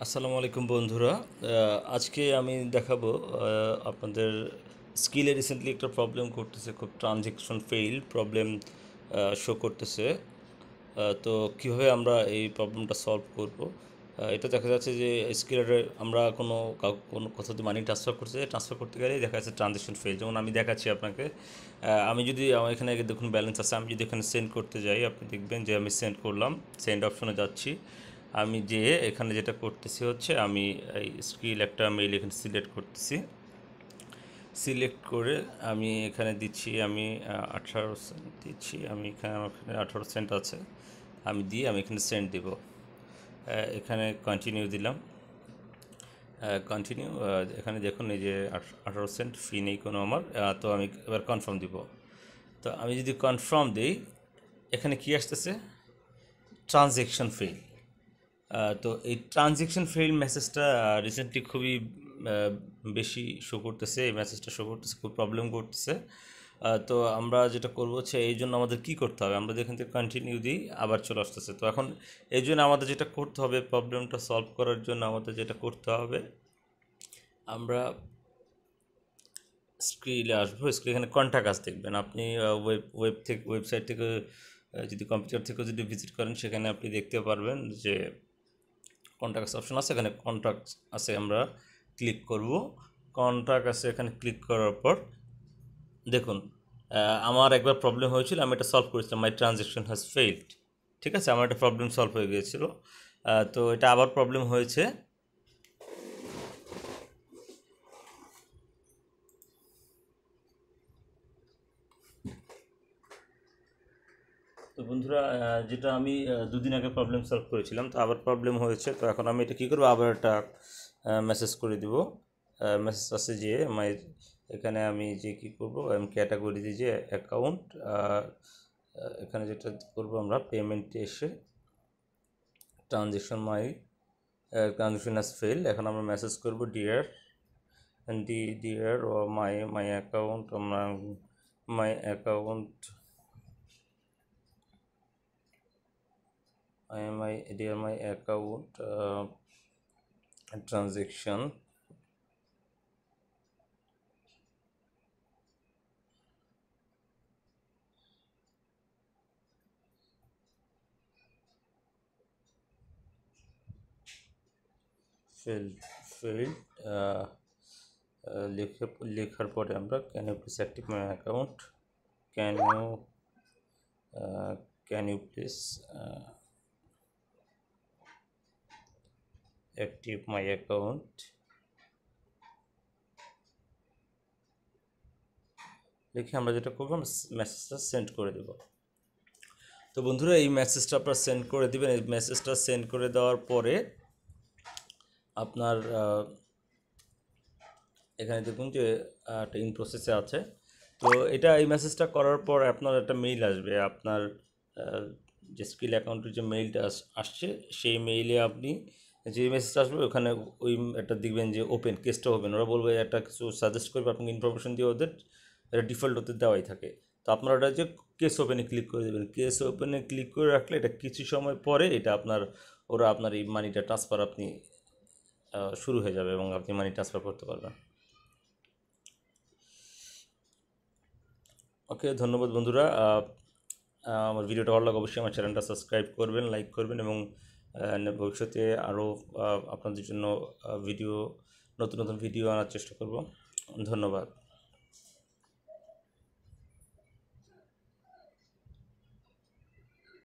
আসসালামু আলাইকুম বন্ধুরা। আজকে আমি দেখাবো আপনাদের স্কিলে রিসেন্টলি একটা প্রবলেম করতেছে, খুব ট্রানজ্যাকশন ফেইল প্রবলেম শো করতেছে। তো কীভাবে আমরা এই প্রবলেমটা সলভ করব? এটা দেখা যাচ্ছে যে স্কিলের আমরা কোনো কোথাও মানি ট্রান্সফার করতে গেলেই দেখা যাচ্ছে ট্রানজ্যাকশন ফেল। যেমন আমি দেখাচ্ছি আপনাকে। আমি যদি আমার এখানে দেখুন ব্যালেন্স আছে, আমি যদি এখানে সেন্ড করতে যাই আপনি দেখবেন যে আমি সেন্ড করলাম, সেন্ড অপশনে যাচ্ছি। আমি যেয়ে এখানে যেটা করতেছি হচ্ছে আমি এই স্কিল একটা মেইল এখানে সিলেক্ট করতেছি। সিলেক্ট করে আমি এখানে দিচ্ছি, আমি 18 সেন্ট দিচ্ছি। আমি এখানে আমার এখানে 18 সেন্ট আছে, আমি দিয়ে আমি এখানে সেন্ড দেব। এখানে কন্টিনিউ দিলাম। কন্টিনিউ। এখানে দেখুন এই যে 18 সেন্ট ফি নেই কোনো আমার। তো আমি এবার কনফার্ম দিব। তো আমি যদি কনফার্ম দিই, এখানে কি আসতেছে? Transaction fail. তো এই ট্রানজ্যাকশন ফেল মেসেজটা রিসেন্টলি খুবই বেশি শো করতেছে। এই মেসেজটা শো করতেছে, খুব প্রবলেম করতেছে। তো আমরা যেটা করবো হচ্ছে, এই জন্য আমাদের কী করতে হবে, আমরা যেখান থেকে কন্টিনিউ দিই আবার চলে আসতেছে। তো এখন এই জন্য আমাদের যেটা করতে হবে, প্রবলেমটা সলভ করার জন্য আমাদের যেটা করতে হবে, আমরা স্ক্রিলে আসবো। স্ক্রিল এখানে কন্ট্যাক্ট আস দেখবেন আপনি। ওয়েবসাইট থেকে যদি কম্পিউটার থেকে যদি ভিজিট করেন, সেখানে আপনি দেখতে পারবেন যে কন্ট্যাক্টস অপশন আছে। এখানে কন্ট্যাক্টস আছে, আমরা ক্লিক করব। কন্ট্যাক্ট আছে, এখানে ক্লিক করার পর দেখুন আমার একবার প্রবলেম হয়েছিল, আমি এটা সলভ করেছিলাম। মাই ট্রানজ্যাকশন হ্যাজ ফেইলড। ঠিক আছে, আমার একটা প্রবলেম সলভ হয়ে গিয়েছিল। তো এটা আবার প্রবলেম হয়েছে। তো বন্ধুরা, যেটা আমি দুদিন আগে প্রবলেম সলভ করেছিলাম, তো আবার প্রবলেম হয়েছে। তো এখন আমি এটা কী করবো, আবার একটা মেসেজ করে দিব। মেসেজ আছে যে এখানে আমি যে কী করবো, আমি ক্যাটাগরিতে যে অ্যাকাউন্ট, এখানে যেটা করবো আমরা পেমেন্টে এসে ট্রানজেকশন হ্যাজ ফেল। এখন আমরা মেসেজ করবো ডিয়ার ও মাই অ্যাকাউন্ট, আমরা my account my account transaction failed. লেখার পরে আমরা can you please active my account, can you can you please active my account লিখে আমরা যেটা করবো, মেসেজটা সেন্ড করে দেবো। তো বন্ধুরা, এই মেসেজটা আপনারা সেন্ড করে দেবেন। এই মেসেজটা সেন্ড করে দেওয়ার পরে আপনার এখানে দেখুন যে একটা ইন প্রসেসে আছে। তো এই মেসেজটা করার পর আপনার একটা মেইল আসবে। আপনার যে স্কিল অ্যাকাউন্টের যে মেইলটা আসছে, সেই মেইলে আপনি যে মেসেজটা আসবে ওখানে ওই একটা দেখবেন যে ওপেন কেসটা ওপেন। ওরা বলবে একটা কিছু সাজেস্ট করবে আপনাকে, ইনফরমেশন দিয়ে ওদের এটা ডিফল্ট ওদের দেওয়াই থাকে। তো আপনারা ওটা যে কেস ওপেনে ক্লিক করে দেবেন। কেস ওপেনে ক্লিক করে রাখলে এটা কিছু সময় পরে এটা আপনার এই মানিটা ট্রান্সফার আপনি শুরু হয়ে যাবে এবং আপনি মানি ট্রান্সফার করতে পারবেন। ওকে, ধন্যবাদ বন্ধুরা। আমার ভিডিওটা ভালো লাগে অবশ্যই আমার চ্যানেলটা সাবস্ক্রাইব করবেন, লাইক করবেন এবং ভবিষ্যতে আরও আপনাদের জন্য নতুন নতুন ভিডিও আনার চেষ্টা করব। ধন্যবাদ।